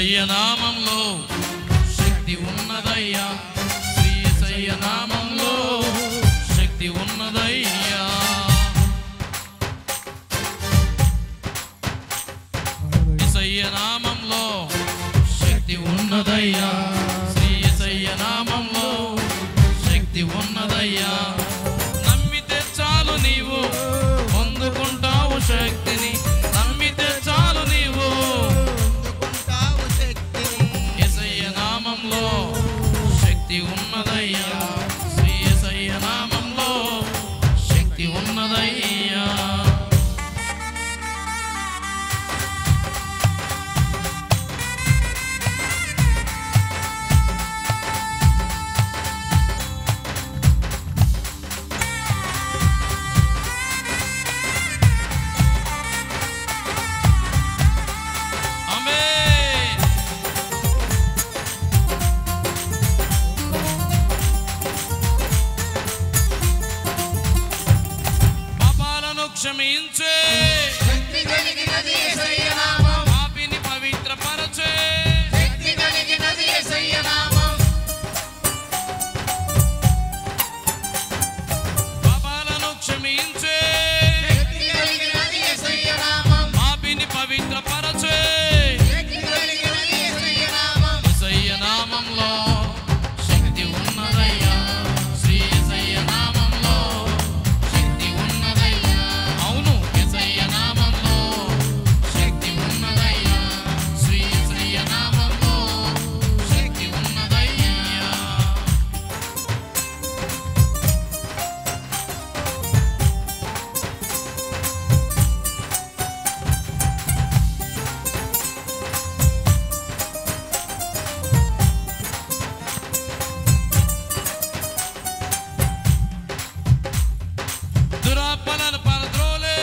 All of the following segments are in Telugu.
యేసయ్య నామంలో శక్తి ఉన్నదయ్యా, శ్రీ యేసయ్య నామంలో శక్తి ఉన్నదయ్యా. యేసయ్య నామంలో శక్తి ఉన్నదయ్యా, శ్రీ యేసయ్య నామంలో శక్తి ఉన్నదయ్యా. నమ్మితే చాలు నీవు పొందుకుంటావు శక్తిని, నమ్మితే చాలు నీవు పొందుకుంటావు శక్తిని. యేసయ్య నామంలో శక్తి ఉన్నదయ్యా, శ్రీ యేసయ్య నామంలో శక్తి ఉన్నదయ్యా. క్షమించే శక్తి కలిగినది యేసయ్య నామం, పాపిని పవిత్రపరచే శక్తి కలిగినది యేసయ్య నామం. పాపాలను క్షమించే శక్తి కలిగినది యేసయ్య నామం, పాపిని పవిత్రపరచే శక్తి కలిగినది యేసయ్య నామం. యేసయ్య నామంలో శక్తి ఉన్నదయ్యా, శ్రీ యేసయ్య నామంలో శక్తి ఉన్నదయ్యా. అవును, యేసయ్య నామంలో శక్తి ఉన్నదయ్యా, శ్రీ యేసయ్య నామంలో శక్తి ఉన్నదయ్యా. దురాత్మలను పరద్రోలే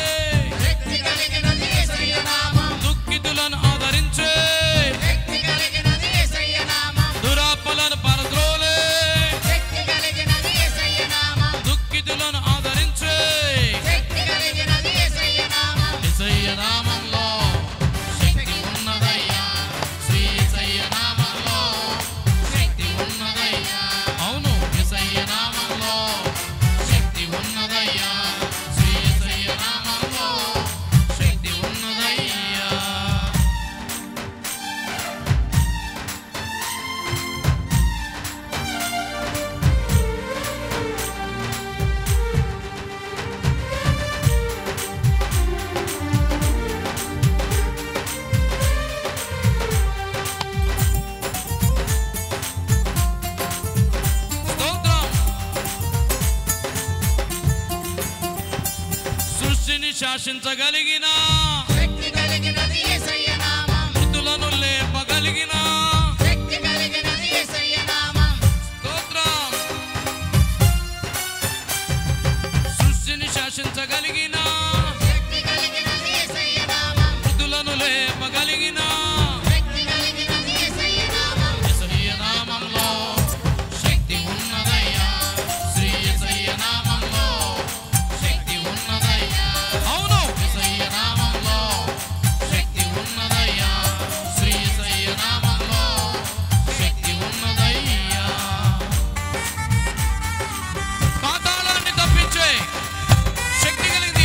శక్తి కలిగినది యేసయ్య నామం, దుఃఖితులను ఆదరించే శక్తి కలిగినది యేసయ్య నామం. దురాత్మలను పరద్రోలే శక్తి కలిగినది యేసయ్య నామం, దుఃఖితులను ఆదరించే శక్తి కలిగినది యేసయ్య నామం. యేసయ్య నామంలో శక్తి ఉన్నదయ్యా, శ్రీ యేసయ్య నామంలో శక్తి ఉన్నదయ్యా. అవును, యేసయ్య నామంలో శక్తి ఉన్నదయ్యా, శ్రీ యేసయ్య నామంలో శక్తి ఉన్నదయ్యా. స్తోత్రం. సృష్టిని శాసించగలిగిన శక్తి కలిగినది యేసయ్య నామం, మృతులను లేపగలిగిన శక్తి కలిగినది యేసయ్య నామం. స్తోత్రం. సృష్టిని శాసించగలిగిన శక్తి కలిగినది యేసయ్య నామం, మృతులను లేపగలిగిన శక్తి కలిగినది యేసయ్య నామం. యేసయ్య నామంలో శక్తి ఉన్నదయ్యా, శ్రీ యేసయ్య నామంలో శక్తి ఉన్నదయ్యా. అవును, యేసయ్య నామంలో శక్తి ఉన్నదయ్యా, శ్రీ యేసయ్య నామంలో శక్తి ఉన్నదయ్యా. పాతాళాన్ని తప్పించే శక్తి కలిగింది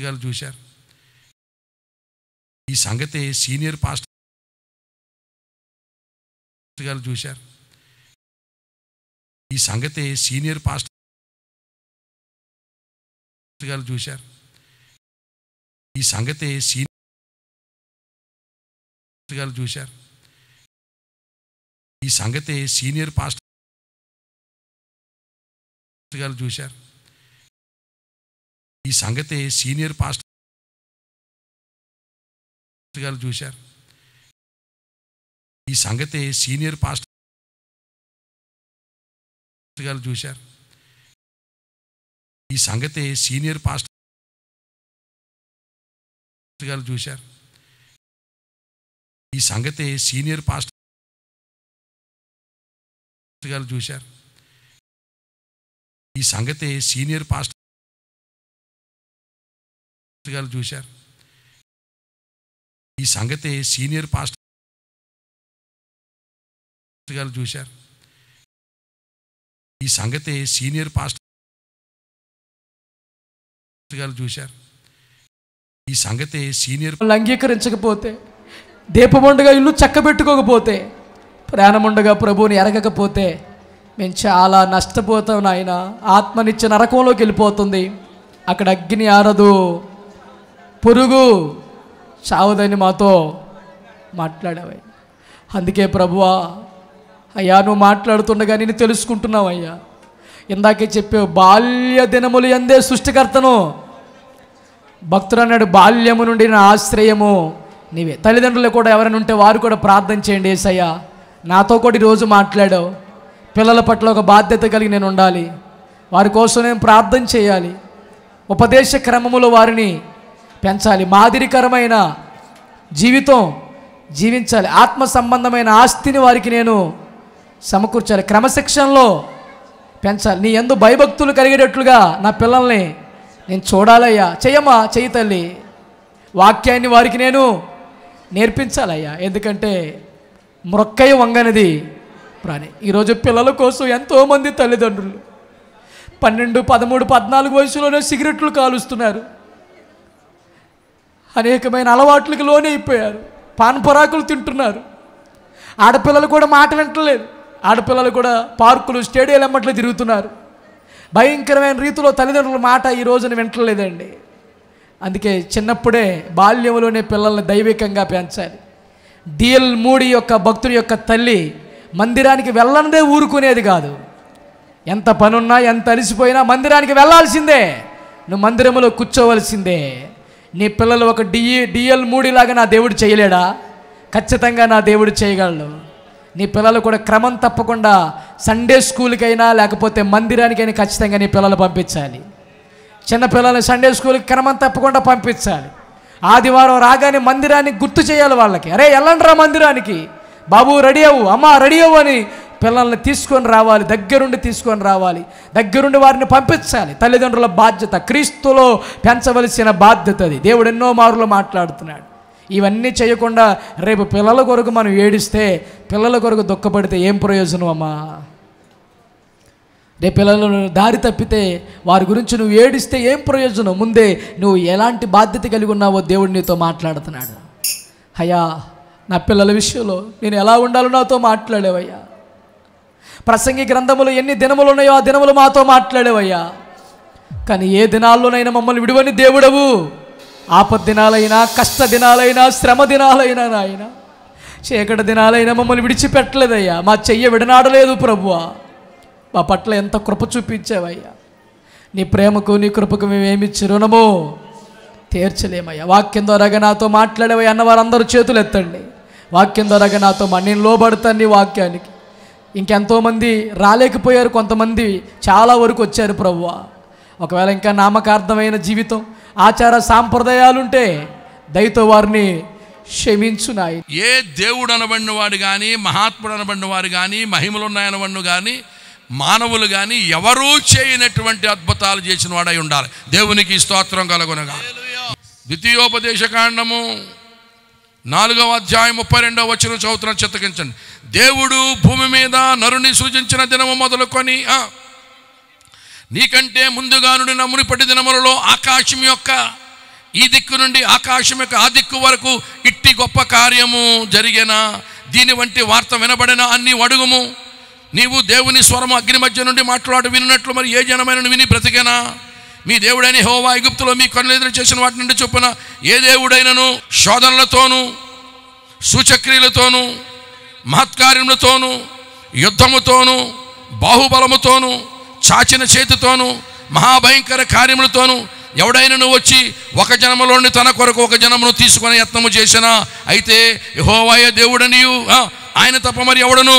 గారు చూశారు. ఈ సంగతి సీనియర్ పాస్టర్ గారు చూశారు. ఈ సంగతి సీనియర్ పాస్టర్ గారు చూశారు. ఈ సంగతి సీనియర్ గారు చూశారు. ఈ సంగతి సీనియర్ పాస్టర్ గారు చూశారు. ఈ సంగతి సీనియర్ పాస్టర్ గారు చూశారు. ఈ సంగతి సీనియర్ పాస్టర్ గారు చూశారు. ఈ సంగతి సీనియర్ పాస్టర్ గారు చూశారు. ఈ సంగతి సీనియర్ పాస్టర్ గారు చూశారు. ఈ సంగతి సీనియర్ పాస్టర్ గారు చూశారు. ఈ సంగతి సీనియర్ పాస్టర్ గారు చూశారు. ఈ సంగతి సీనియర్ పాస్టర్ గారు చూశారు. ఈ సంగతి సీనియర్ అంగీకరించకపోతే, దీపముండగా ఇల్లు చక్కబెట్టుకోకపోతే, ప్రాణముండగా ప్రభువుని ఎరగకపోతే మేము చాలా నష్టపోతాం నాయన. ఆత్మనిచ్చే నరకంలోకి వెళ్ళిపోతుంది. అక్కడ అగ్ని ఆరదు, పురుగు చావదని మాతో మాట్లాడావయ్య. అందుకే ప్రభువా, అయ్యా నువ్వు మాట్లాడుతుండగా నేను తెలుసుకుంటున్నావు అయ్యా. ఇందాకే చెప్పావు, బాల్య దినములు యందే సృష్టికర్తను. భక్తుడు అన్నాడు, బాల్యము నుండి నా ఆశ్రయము నీవే. తల్లిదండ్రులు కూడా ఎవరైనా ఉంటే వారు కూడా ప్రార్థన చేయండి. యేసయ్యా నాతో కూడా ఈరోజు మాట్లాడావు. పిల్లల పట్ల ఒక బాధ్యత కలిగి నేను ఉండాలి. వారి కోసం నేను ప్రార్థన చేయాలి. ఉపదేశ క్రమములో వారిని పెంచాలి. మాదిరికరమైన జీవితం జీవించాలి. ఆత్మ సంబంధమైన ఆస్తిని వారికి నేను సమకూర్చాలి. క్రమశిక్షణలో పెంచాలి. నీ యందు భయభక్తులు కలిగేటట్లుగా నా పిల్లల్ని నేను చూడాలయ్యా. చెయ్యమ్మా, చెయ్యి తల్లి. వాక్యాన్ని వారికి నేను నేర్పించాలయ్యా. ఎందుకంటే మ్రొక్కయ్య వంగనిది ప్రాణి. ఈరోజు పిల్లల కోసం ఎంతోమంది తల్లిదండ్రులు 12, 13, 14 వయసులోనే సిగరెట్లు కాలుస్తున్నారు. అనేకమైన అలవాట్లకు లోనే అయిపోయారు. పాన్పరాకులు తింటున్నారు. ఆడపిల్లలు కూడా మాట వింటలేదు. ఆడపిల్లలు కూడా పార్కులు, స్టేడియాలు ఎమ్మట్లు తిరుగుతున్నారు. భయంకరమైన రీతిలో తల్లిదండ్రుల మాట ఈ రోజున వింటలేదండి. అందుకే చిన్నప్పుడే బాల్యంలోనే పిల్లల్ని దైవికంగా పెంచాలి. డిఎల్ మూడి యొక్క భక్తుడి యొక్క తల్లి మందిరానికి వెళ్ళనదే ఊరుకునేది కాదు. ఎంత పనున్నా, ఎంత అలసిపోయినా మందిరానికి వెళ్ళాల్సిందే. నువ్వు మందిరంలో కూర్చోవలసిందే. నీ పిల్లలు ఒక డిఎల్ మూడిలాగా నా దేవుడు చేయలేడా? ఖచ్చితంగా నా దేవుడు చేయగలడు. నీ పిల్లలు కూడా క్రమం తప్పకుండా సండే స్కూల్కైనా లేకపోతే మందిరానికైనా ఖచ్చితంగా నీ పిల్లలు పంపించాలి. చిన్నపిల్లల్ని సండే స్కూల్కి క్రమం తప్పకుండా పంపించాలి. ఆదివారం రాగానే మందిరానికి గుర్తు చేయాలి వాళ్ళకి. అరే వెళ్ళండి రా మందిరానికి, బాబు రెడీ అవ్వు, అమ్మ రెడీ అవ్వు అని పిల్లల్ని తీసుకొని రావాలి. దగ్గరుండి తీసుకొని రావాలి. దగ్గరుండి వారిని పంపించాలి. తల్లిదండ్రుల బాధ్యత, క్రీస్తులో పెంచవలసిన బాధ్యత అది. దేవుడు ఎన్నో మారులు మాట్లాడుతున్నాడు. ఇవన్నీ చేయకుండా రేపు పిల్లల కొరకు మనం ఏడిస్తే, పిల్లల కొరకు దుఃఖపడితే ఏం ప్రయోజనం అమ్మా? రేపు పిల్లలు దారి తప్పితే వారి గురించి నువ్వు ఏడిస్తే ఏం ప్రయోజనం? ముందే నువ్వు ఎలాంటి బాధ్యత కలిగి ఉన్నావో దేవుడు నీతో మాట్లాడుతున్నాడు. అయ్యా నా పిల్లల విషయంలో నేను ఎలా ఉండాలో నాతో మాట్లాడేవయ్యా. ప్రసంగి గ్రంథములు ఎన్ని దినములు ఉన్నాయో ఆ దినములు మాతో మాట్లాడేవయ్యా. కానీ ఏ దినాల్లోనైనా మమ్మల్ని విడువని దేవుడవు. ఆపద్ దినాలైనా, కష్ట దినాలైనా, శ్రమ దినాలైనా, నాయన చీకటి దినాలైనా మమ్మల్ని విడిచిపెట్టలేదయ్యా. మా చెయ్య విడనాడలేదు ప్రభువా. మా పట్ల ఎంత కృప చూపించావయ్యా. నీ ప్రేమకు, నీ కృపకు మేమేమిచ్చి రుణమో తీర్చలేమయ్యా. వాక్యం ద్వారాగా నాతో మాట్లాడేవయ్యా అన్నవారందరూ చేతులు ఎత్తండి. వాక్యం ద్వారాగా నాతో నేను లోబడతాను నీ వాక్యానికి. ఇంకెంతోమంది రాలేకపోయారు, కొంతమంది చాలా వరకు వచ్చారు ప్రభువా. ఒకవేళ ఇంకా నామకార్థమైన జీవితం, ఆచార సాంప్రదాయాలుంటే దయతో వారిని క్షమించు నాయన. ఏ దేవుడు అనబడిన వాడు కానీ, మహాత్ముడు అనబడిన వారు కానీ, మహిమలు ఉన్నాయనబడిన కానీ, మానవులు కానీ ఎవరూ చేయనటువంటి అద్భుతాలు చేసిన వాడై ఉండాలి. దేవునికి స్తోత్రం కలుగునగా. ద్వితీయోపదేశకాండము 4వ అధ్యాయం 32వ వచనం చదువుతున్న చిత్తగించండి. దేవుడు భూమి మీద నరుని సృజించిన దినము మొదలుకొని నీకంటే ముందుగా నుండి మునుపటి దినములలో ఆకాశం యొక్క ఈ దిక్కు నుండి ఆకాశం యొక్క ఆ దిక్కు వరకు ఇట్టి గొప్ప కార్యము జరిగేనా, దీని వంటి వార్త వినబడిన అన్ని అడుగుము. నీవు దేవుని స్వరము అగ్ని మధ్య నుండి మాట్లాడు విన్నట్లు మరి ఏ జనమైన విని బ్రతికేనా? మీ దేవుడైన యెహోవా ఐగుప్తులో మీ కన్నులు ఎదురు చేసిన వాటి నుండి చొప్పున ఏ దేవుడైనను శోధనలతోనూ సూచక్రియలతోనూ మహత్కార్యములతోనూ యుద్ధముతోనూ బాహుబలముతోనూ చాచిన చేతితోనూ మహాభయంకర కార్యములతోనూ ఎవడైనను వచ్చి ఒక జనములోని తన కొరకు ఒక జనమును తీసుకుని యత్నము చేసినా, అయితే యెహోవాయే దేవుడనియు ఆయన తప్ప మరి ఎవడను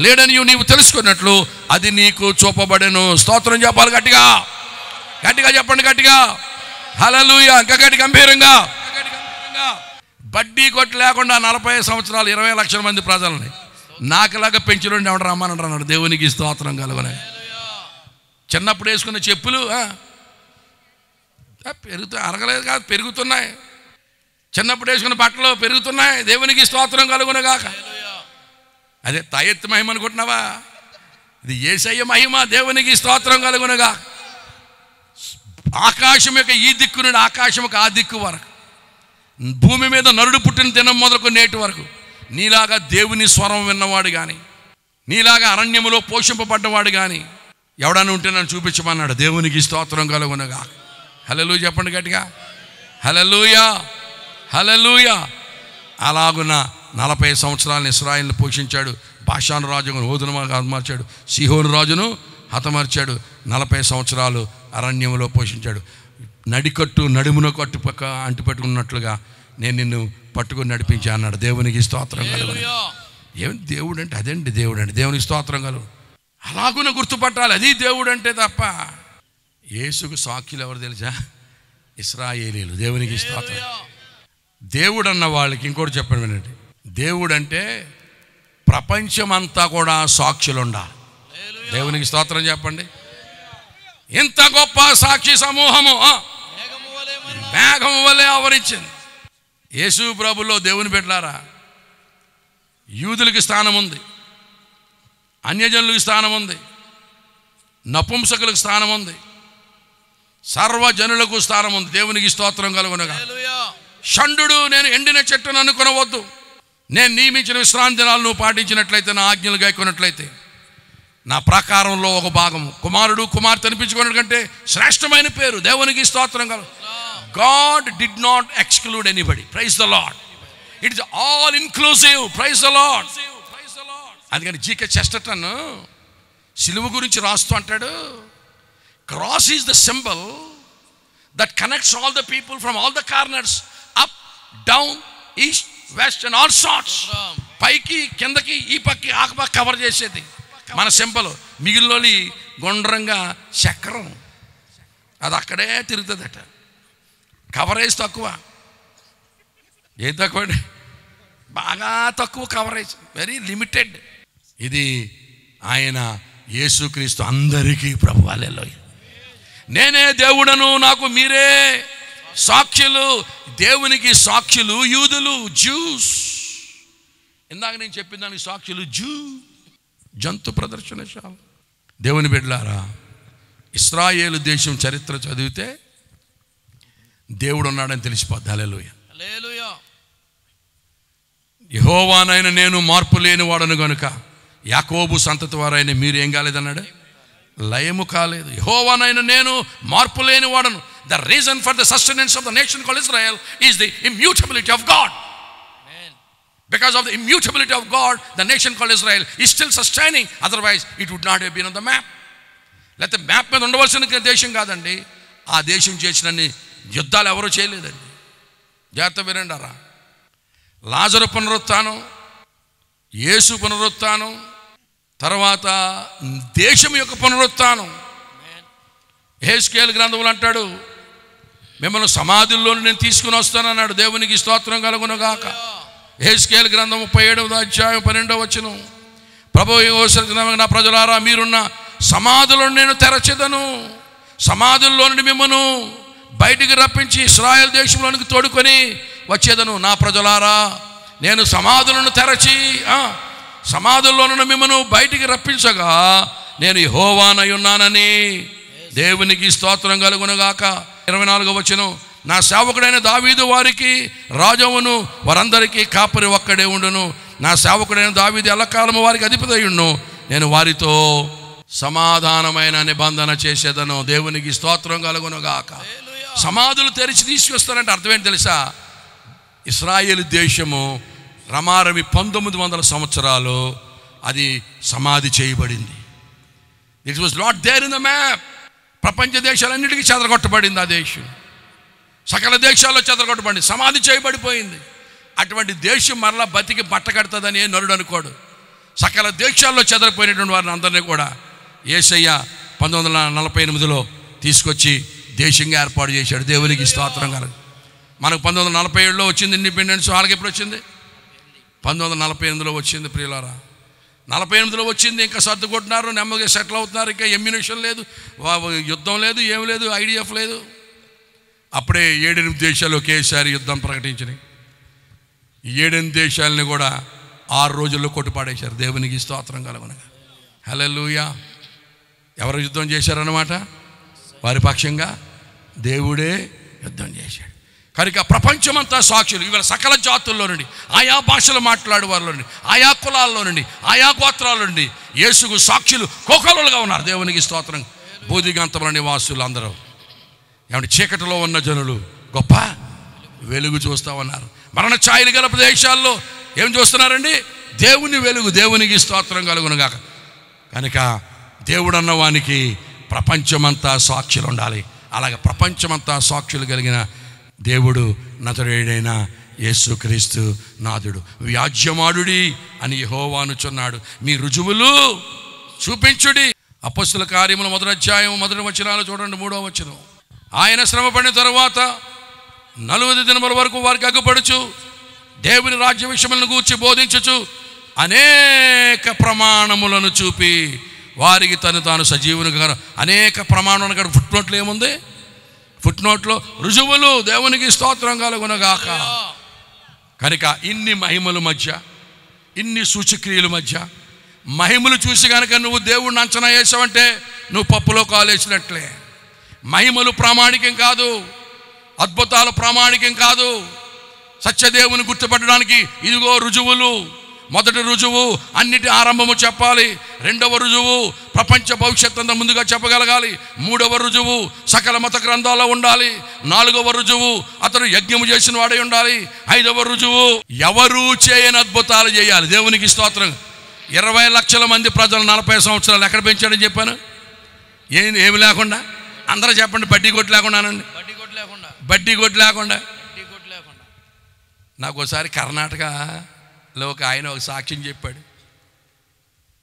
లేడనియు నీవు తెలుసుకున్నట్లు అది నీకు చూపబడెను. స్తోత్రం చెప్పాలి గట్టిగా, గట్టిగా చెప్పండి, గట్టిగా హల్లెలూయా. ఇంకా గట్టి గంభీరంగా. బడ్డీ కొట్టి లేకుండా 40 సంవత్సరాలు 20 లక్షల మంది ప్రజలని నాకులాగా పెంచులోండి ఎవడ రమ్మని అన్నాడు. దేవునికి స్తోత్రం కలుగునే. చిన్నప్పుడు వేసుకున్న చెప్పులు అరగలేదు కాదు, పెరుగుతున్నాయి. చిన్నప్పుడు వేసుకున్న బట్టలు పెరుగుతున్నాయి. దేవునికి స్తోత్రం కలుగునగాక. అదే తాయెత్తు మహిమ అనుకుంటున్నావా? ఇది యేసయ్య మహిమ. దేవునికి స్తోత్రం కలుగునగా. ఆకాశం యొక్క ఈ దిక్కు నుండి ఆకాశం యొక్క ఆ దిక్కు వరకు, భూమి మీద నరుడు పుట్టిన దినం మొదలుకు నేటి వరకు నీలాగా దేవుని స్వరం విన్నవాడు కానీ, నీలాగా అరణ్యములో పోషింపబడ్డవాడు కానీ ఎవడన్నా ఉంటే నన్ను చూపించమన్నాడు. దేవునికి స్తోత్రం కలుగునగా. హల్లెలూయా చెప్పండి గట్టిగా, హల్లెలూయా, హల్లెలూయా. అలాగున్న 40 సంవత్సరాలను ఇశ్రాయేలును పోషించాడు. బాషాను రాజును ఓదును హతమార్చాడు, సీహోను రాజును హతమార్చాడు. 40 సంవత్సరాలు అరణ్యంలో పోషించాడు. నడికట్టు నడుమున కట్టు పక్క అంటిపెట్టుకున్నట్లుగా నేను నిన్ను పట్టుకుని నడిపించా అన్నాడు. దేవునికి స్తోత్రం కలుగు. ఏమి దేవుడు అంటే అదండి దేవుడు అంటే. దేవునికి స్తోత్రం కలుగు. అలాగున గుర్తుపట్టాలి, అది దేవుడు అంటే తప్ప. యేసుకు సాక్షులు ఎవరు తెలుసా? ఇశ్రాయేలీలు. దేవునికి స్తోత్రం. దేవుడు అన్న వాళ్ళకి ఇంకోటి చెప్పండి వినండి. దేవుడు అంటే ప్రపంచమంతా కూడా సాక్షులు ఉండాలి. దేవునికి స్తోత్రం చెప్పండి. ఇంత గొప్ప సాక్షి సమూహము మేఘము వలె ఆవరించింది. యేసు ప్రభులో దేవుని బిడ్డలారా, యూదులకి స్థానం ఉంది, అన్యజనులకు స్థానం ఉంది, నపుంసకులకు స్థానం ఉంది, సర్వజనులకు స్థానం ఉంది. దేవునికి స్తోత్రం కలుగునగా. షండు నేను ఎండిన చెట్టును అనుకొనవద్దు. నేను నియమించిన విశ్రాంతి దినాలు నువ్వు పాటించినట్లయితే, నా ఆజ్ఞలు గాయకున్నట్లయితే, నా ప్రాకారంలో ఒక భాగము కుమారుడు కుమార్తె అనిపించుకున్న కంటే శ్రేష్టమైన పేరు. దేవునికి స్తోత్రం కలుగు. God did not exclude anybody. Praise the Lord. It is all inclusive. Praise the Lord. అందుకని జీకే చెస్టర్టన్ సిలువ గురించి రాస్తూ అంటాడు, cross is the symbol that connects all the people from all the corners, up down east west and all sorts. పైకి కిందకి ఈ పక్కి ఆ పక్క కవర్ చేసేది మన సింబల్. మిగిలినోని గుండ్రంగా చక్రం అది అక్కడే తిరుగుతుందట. కవరేజ్ తక్కువ. ఏం తక్కువ అండి? బాగా తక్కువ కవరేజ్, వెరీ లిమిటెడ్. ఇది ఆయన యేసుక్రీస్తు అందరికీ ప్రభు. హల్లెలూయా. నేనే దేవుడను, నాకు మీరే సాక్షులు. దేవునికి సాక్షులు యూదులు, జ్యూస్. ఇందాక నేను చెప్పిన దానికి సాక్షులు జంతు ప్రదర్శనశాల. దేవుని బిడ్డలారా, ఇశ్రాయేలు దేశం చరిత్ర చదివితే దేవుడు ఉన్నాడని తెలిసిపోద్ది. హల్లెలూయా. యెహోవానైన నేను మార్పు లేని వాడను గనుక యాకోబు సంతతి వారైన మీరు ఏం కాలేదన్నాడు? లయము కాలేదు. యెహోవానైన నేను మార్పు లేని వాడను. The reason for the sustenance of the nation called Israel is the immutability of God. Because of the immutability of God, the nation called Israel is still sustaining. Otherwise, it would not have been on the map. లేకపోతే మ్యాప్ మీద ఉండవలసిన దేశం కాదండి. ఆ దేశం చేసినన్ని యుద్ధాలు ఎవరూ చేయలేదండి. జాగ్రత్త వినండారా. లాజరు పునరుత్థానం, యేసు పునరుత్థానం, తర్వాత దేశం యొక్క పునరుత్థానం. యెహెజ్కేలు గ్రంథంలో అంటాడు, మిమ్మల్ని సమాధుల్లో నేను తీసుకుని వస్తానన్నాడు. దేవునికి స్తోత్రం కలుగునుగాక. యెహెజ్కేలు గ్రంథం 37వ అధ్యాయం 12వ వచనం, ప్రభువు యెహోవా నా ప్రజలారా, మీరున్న సమాధులను నేను తెరచెదను, సమాధుల్లో నుండి మిమ్మను బయటికి రప్పించి ఇశ్రాయేల్ దేశంలోనికి తోడుకొని వచ్చేదను. నా ప్రజలారా, నేను సమాధులను తెరచి సమాధుల్లో నుండి మిమ్మను బయటికి రప్పించగా నేను యెహోవానై ఉన్నానని. దేవునికి స్తోత్రం కలుగునుగాక. 24వ వచనం, నా సేవకుడైన దావీదు వారికి రాజవును, వారందరికీ కాపరి ఒక్కడే ఉండును. నా సేవకుడైన దావీదు ఎల్లకాలము వారికి అధిపతియుండును. నేను వారితో సమాధానమైన నిబంధన చేసేదను. దేవునికి స్తోత్రం కలుగునుగాక. సమాధులు తెరిచి తీసుకొస్తారంటే అర్థం ఏంటి తెలుసా? ఇశ్రాయేలు దేశము రమారమి 1900 సంవత్సరాలు అది సమాధి చేయబడింది. It was not there in the map. ప్రపంచ దేశాలన్నిటికీ చెదరగొట్టబడింది ఆ దేశం. సకల దేశాల్లో చెదరగొట్టబడింది, సమాధి చేయబడిపోయింది. అటువంటి దేశం మరలా బతికి బట్టకడుతుందని ఏ నరుడు అనుకోడు. సకల దేశాల్లో చెదరిపోయినటువంటి వారిని అందరినీ కూడా యేసయ్య 1948లో తీసుకొచ్చి దేశంగా ఏర్పాటు చేశాడు. దేవునికి స్తోత్రం కలదు. మనకు 1947లో వచ్చింది ఇండిపెండెన్స్. వాళ్ళకి ఎప్పుడు వచ్చింది? 1948లో వచ్చింది. ప్రియులారా, 48లో వచ్చింది. ఇంకా సర్దుకుంటున్నారు, నెమ్మదిగా సెటిల్ అవుతున్నారు. ఇంకా ఎమ్యునిషన్ లేదు, యుద్ధం లేదు, ఏం లేదు, ఐడిఎఫ్ లేదు. అప్పుడే 7-8 దేశాలు ఒకేసారి యుద్ధం ప్రకటించినాయి. ఈ 7-8 దేశాలని కూడా 6 రోజుల్లో కొట్టుపాడేశారు. దేవునికి స్తోత్రం కలుగునగా. హల్లెలూయా. ఎవరు యుద్ధం చేశారన్నమాట? వారి పక్షంగా దేవుడే యుద్ధం చేశాడు. కనుక ప్రపంచమంతా సాక్షులు. ఇవాళ సకల జాతుల్లో నుండి, ఆయా భాషలు మాట్లాడే వారిలో నుండి, ఆయా కులాల్లో నుండి, ఆయా గోత్రాల నుండి యేసుకు సాక్షులు కోకొల్లలుగా ఉన్నారు. దేవునికి స్తోత్రం. బూదిగంతముల నివాసులు అందరూ ఏమంటే చీకటిలో ఉన్న జనులు గొప్ప వెలుగు చూస్తూ ఉన్నారు. మరణ ఛాయలు గల ప్రదేశాల్లో ఏం చూస్తున్నారండి? దేవుని వెలుగు. దేవునికి స్తోత్రం కలుగునుగాక. కనుక దేవుడు అన్నవానికి ప్రపంచమంతా సాక్షులు ఉండాలి. అలాగే ప్రపంచమంతా సాక్షులు కలిగిన దేవుడు నజరేయుడైన యేసుక్రీస్తు నాథుడు. వ్యాజ్యమాడుడి అని యెహోవా అనుచున్నాడు. మీ రుజువులు చూపించుడి. అపొస్తలుల కార్యముల 1వ అధ్యాయం 1వ వచనాలు చూడండి. 3వ వచనం. ఆయన శ్రమ పడిన తరువాత 40 దినముల వరకు వారికి అగ్గుపడుచు దేవుని రాజ్య విషయములను గూర్చి బోధించుచు అనేక ప్రమాణములను చూపి వారికి తాను సజీవునిగా. అనేక ప్రమాణం కాదు. ఫుట్నోట్లో ఏముంది? ఫుట్నోట్లో రుజువులు. దేవునికి స్తోత్రం కలుగునగాక. కనుక ఇన్ని మహిమల మధ్య, ఇన్ని సూచక్రియల మధ్య మహిమలు చూసి కనుక నువ్వు దేవుడిని అంచనా వేసావంటే నువ్వు పప్పులో కాలేసినట్లే. మహిమలు ప్రామాణికం కాదు, అద్భుతాలు ప్రామాణికం కాదు. సత్యదేవుని గుర్తుపట్టడానికి ఇదిగో రుజువులు. మొదటి రుజువు అన్నిటి ఆరంభము చెప్పాలి. 2వ రుజువు ప్రపంచ భవిష్యత్తు అంతా ముందుగా చెప్పగలగాలి. 3వ రుజువు సకల మత గ్రంథాల్లో ఉండాలి. 4వ రుజువు అతడు యజ్ఞము చేసిన వాడే ఉండాలి. 5వ రుజువు ఎవరూ చేయని అద్భుతాలు చేయాలి. దేవునికి స్తోత్రం. 20 లక్షల మంది ప్రజలు 40 సంవత్సరాలు ఎక్కడ పెంచాడని చెప్పాను? ఏమి లేకుండా. అందరూ చెప్పండి. బడ్డీ కొట్టు లేకుండానండి. బడ్డీ కొట్టు లేకుండా. నాకు ఒకసారి కర్ణాటకలో ఒక ఆయన ఒక సాక్ష్యం చెప్పాడు.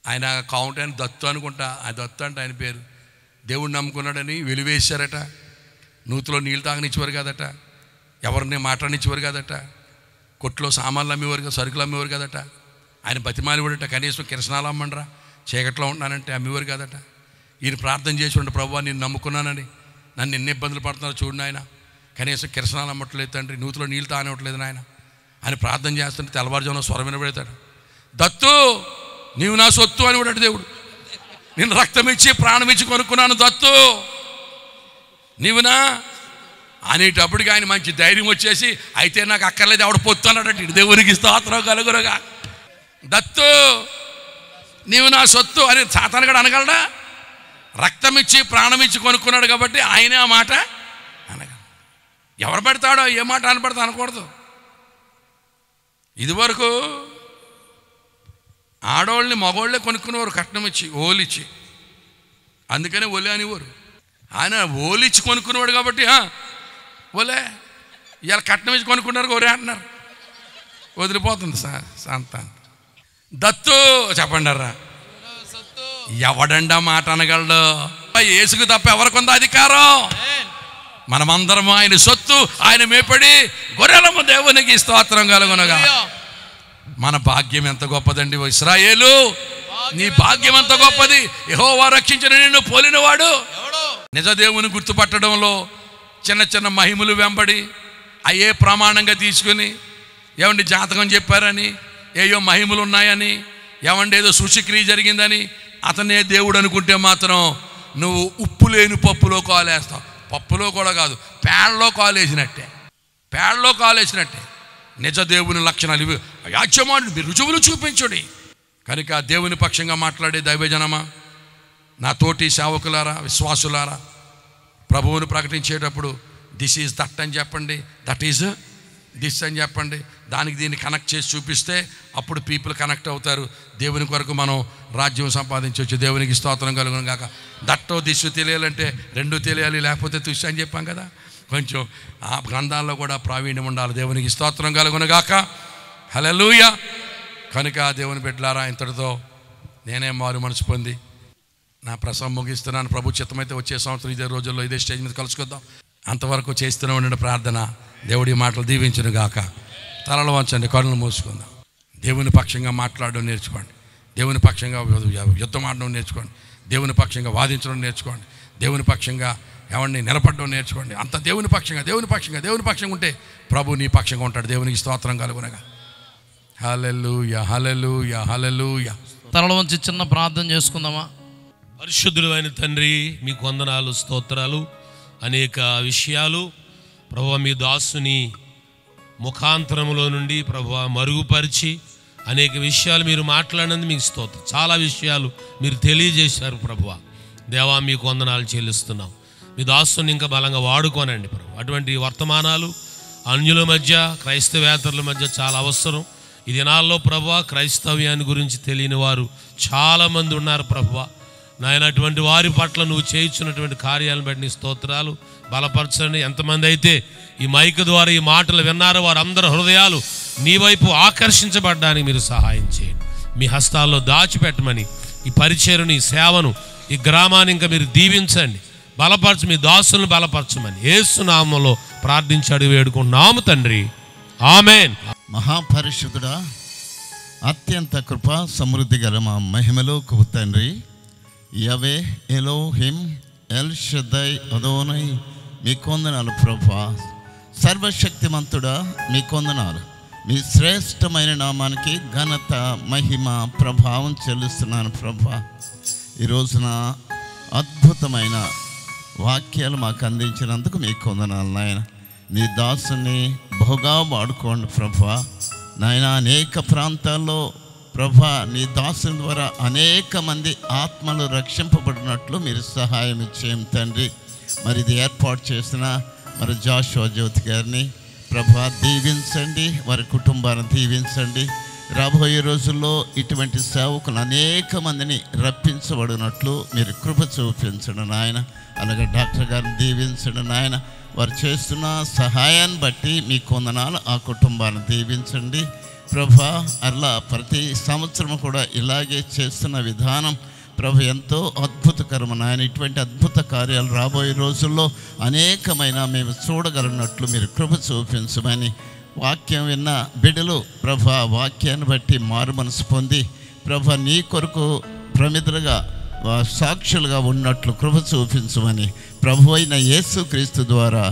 ఆయన కౌంట్ అని దత్తు అనుకుంటా. ఆ దత్తు అంటే ఆయన పేరు. దేవుడిని నమ్ముకున్నాడని వెలివేశారట. నూతిలో నీళ్ళు తాగనిచ్చేవారు కదట. ఎవరిని మాట్లాడనిచ్చేవారు కదట. కొట్లో సామాన్లు అమ్మేవారు కదా, సరుకులు అమ్మేవారు కదట. ఆయన బతిమాలివాడట. కనీసం కిరసనాలు అమ్మండ్రా, చీకట్లో ఉన్నానంటే అమ్మేవారు కదట. ఈయన ప్రార్థన చేసి ఉండే, ప్రభువా నేను నమ్ముకున్నానని, నన్ను ఎన్ని ఇబ్బందులు పడుతున్నారో చూడండి ఆయన, కనీసం కిరసనాలు అమ్మట్లేదు తండ్రి, నూతిలో నీళ్ళు తాగనివ్వట్లేదు నాయన అని ప్రార్థన చేస్తుంటే తెల్లవారుజామున స్వరం వినబడతాడు. దత్తు నీవు నా సొత్తు అని కూడా దేవుడు. నేను రక్తం ఇచ్చి ప్రాణం ఇచ్చి కొనుక్కున్నాను దత్తు, నీవునా అనేటప్పటికి ఆయన మంచి ధైర్యం వచ్చేసి, అయితే నాకు అక్కర్లేదు ఆవిడ పొత్తు అన్నాడట. దేవునికి స్తోత్రం కలుగునుగా. దత్తు నీవు నా సొత్తు అని సాతాను కూడా అనగలడా? రక్తం ఇచ్చి ప్రాణం ఇచ్చి కొనుక్కున్నాడు కాబట్టి ఆయనే ఆ మాట అనగలడు. ఎవరు పెడతాడో ఏ మాట అనపడతా అనకూడదు. ఇదివరకు ఆడవాళ్ళని మగవాళ్ళే కొనుక్కునేవారు కట్నం ఇచ్చి, ఓలిచ్చి. అందుకనే ఒలే అనేవారు. ఆయన ఓలిచ్చి కొనుక్కునేవాడు కాబట్టి ఓలే. ఇవాళ కట్నం ఇచ్చి కొనుక్కున్నారు ఒరే అంటున్నారు. వదిలిపోతుంది సంతానం. దత్తు చెప్పండారా. ఎవడండా మాట అనగలడు? యేసుకు తప్ప ఎవరికొందా అధికారం? మనమందరము ఆయన సొత్తు, ఆయన మేపడి గొర్రెలము. దేవునికి స్తోత్రం కలుగునుగా. మన భాగ్యం ఎంత గొప్పదండి ఇశ్రాయేలు. నీ భాగ్యం ఎంత గొప్పది. యెహోవా రక్షించిన నిన్ను పోలినవాడు. నిజ దేవుని గుర్తుపట్టడంలో చిన్న చిన్న మహిమలు వెంబడి అయ్యే ప్రమాణంగా తీసుకుని, ఏమండి జాతకం చెప్పారని, ఏయో మహిమలు ఉన్నాయని, ఏమండి ఏదో సూచక్రియ జరిగిందని అతనే దేవుడు అనుకుంటే మాత్రం నువ్వు ఉప్పు లేని పప్పులో కాలేస్తావు. పప్పులో కూడా కాదు, పేడలో కాలేసినట్టే నిజ దేవుని లక్షణాలు ఇవి. యాజమానుడు మీరు రుజువులు చూపించుడి. కనుక దేవుని పక్షంగా మాట్లాడే దైవజనమా, నా తోటి సేవకులారా, విశ్వాసులారా, ప్రభువును ప్రకటించేటప్పుడు దిస్ ఈజ్ దట్ అని చెప్పండి, దట్ ఈజ్ దిస్ అని చెప్పండి. దానికి దీన్ని కనెక్ట్ చేసి చూపిస్తే అప్పుడు పీపుల్ కనెక్ట్ అవుతారు. దేవుని కొరకు మనం రాజ్యం సంపాదించవచ్చు. దేవునికి స్తోత్రం కలుగును గాక. దట్టో దిస్సు తెలియాలంటే రెండు తెలియాలి, లేకపోతే తుస్సు అని చెప్పాం కదా. కొంచెం ఆ గ్రంథాల్లో కూడా ప్రావీణ్యం ఉండాలి. దేవునికి స్తోత్రం కలుగును గాక. హల్లెలూయా. కనుక దేవుని బిడ్డలారా, ఇంతటితో నేనే మారు మనసు పొంది నా ప్రసంగం ముగిస్తున్నాను. ప్రభు చిత్తమైతే వచ్చే సంవత్సరం ఇదే రోజుల్లో ఇదే స్టేజ్ మీద కలుసుకుందాం. అంతవరకు చేస్తూనే ఉండే ప్రార్థన దేవుడి మాటలు దీవించును గాక. తలలు వంచండి, కళ్ళు మూసుకుందాం. దేవుని పక్షంగా మాట్లాడడం నేర్చుకోండి. దేవుని పక్షంగా యుద్ధం ఆడడం నేర్చుకోండి. దేవుని పక్షంగా వాదించడం నేర్చుకోండి. దేవుని పక్షంగా ఎవరిని నిలబడడం నేర్చుకోండి. అంత దేవుని పక్షంగా ఉంటే ప్రభు నీ పక్షంగా ఉంటాడు. దేవునికి స్తోత్రం కలుగునగా. హల్లెలూయా, హల్లెలూయా, హల్లెలూయా. తలలు వంచి చిన్న ప్రార్థన చేసుకుందామా. పరిశుద్ధుడు అయిన తండ్రి, మీకు వందనాలు, స్తోత్రాలు. అనేక విషయాలు ప్రభువా మీ దాసుని ముఖాంతరములో నుండి ప్రభువా మరుగుపరిచి అనేక విషయాలు మీరు మాట్లాడినందుకు మీకు స్తోత్రం. చాలా విషయాలు మీరు తెలియజేశారు ప్రభువా. దేవా మీకు వందనాలు చెల్లిస్తున్నాం. మీ దాసుని ఇంకా బలంగా వాడుకోనండి ప్రభు. అటువంటి వర్తమానాలు అన్యుల మధ్య, క్రైస్తవేతరుల మధ్య చాలా అవసరం. ఈ దినాల్లో ప్రభువా క్రైస్తవ్యాన్ని గురించి తెలియని వారు చాలామంది ఉన్నారు ప్రభువా. నాయన అటువంటి వారి పట్ల నువ్వు చేయించున్నటువంటి కార్యాలను బట్టి నీ స్తోత్రాలు. బలపరచండి. ఎంతమంది అయితే ఈ మైక్ ద్వారా ఈ మాటలు విన్నారో వారందరి హృదయాలు నీ వైపు ఆకర్షించబడ్డానికి మీరు సహాయం చేయండి. మీ హస్తాల్లో దాచిపెట్టమని ఈ పరిచర్యను, ఈ సేవను, ఈ గ్రామాన్ని ఇంకా మీరు దీవించండి. బలపరచు, మీ దాసులను బలపరచమని యేసు నామములో ప్రార్థించి అడిగి వేడుకుంటున్నాము తండ్రి. ఆమేన్. మహాపరిశుద్ధుడా, అత్యంత కృప సమృద్ధి గల మా మహిమలోకి తండ్రి యవే ఎలోహిం ఎల్ షద్దై అదోనై మీ కొందనాలు ప్రభా. సర్వశక్తిమంతుడా మీ కొందనాలు. మీ శ్రేష్టమైన నామానికి ఘనత, మహిమ, ప్రభావం చెల్లిస్తున్నాను ప్రభా. ఈ రోజున అద్భుతమైన వాక్యాలు మాకు అందించినందుకు మీ కొందనాలు నాయన. నీ దాసుని బహుగా వాడుకోండి ప్రభా. నాయన అనేక ప్రాంతాల్లో ప్రభా నీ దాసుని ద్వారా అనేక మంది ఆత్మలు రక్షింపబడినట్లు మీరు సహాయం ఇచ్చేయం తండ్రి. మరి ఇది ఏర్పాటు చేసిన మరి జాషువా జ్యోతి గారిని ప్రభా దీవించండి, వారి కుటుంబాన్ని దీవించండి. రాబోయే రోజుల్లో ఇటువంటి సేవకులు అనేక మందిని రప్పించబడినట్లు మీరు కృప చూపించండి నాయన. అలాగే డాక్టర్ గారిని దీవించండి నాయన. వారు చేస్తున్న సహాయాన్ని బట్టి మీ కొందనాలు ఆ కుటుంబాన్ని దీవించండి ప్రభా. అలా ప్రతి సంవత్సరం కూడా ఇలాగే చేస్తున్న విధానం ప్రభు ఎంతో అద్భుతకరము నాయన. ఇటువంటి అద్భుత కార్యాలు రాబోయే రోజుల్లో అనేకమైన మేము చూడగలిగినట్లు మీరు కృప చూపించమని వాక్యం విన్న బిడ్డలు ప్రభా వాక్యాన్ని బట్టి మారు మనసు పొంది ప్రభా నీ కొరకు ప్రమిదలుగా సాక్షులుగా ఉన్నట్లు కృప చూపించమని ప్రభు అయిన యేసుక్రీస్తు ద్వారా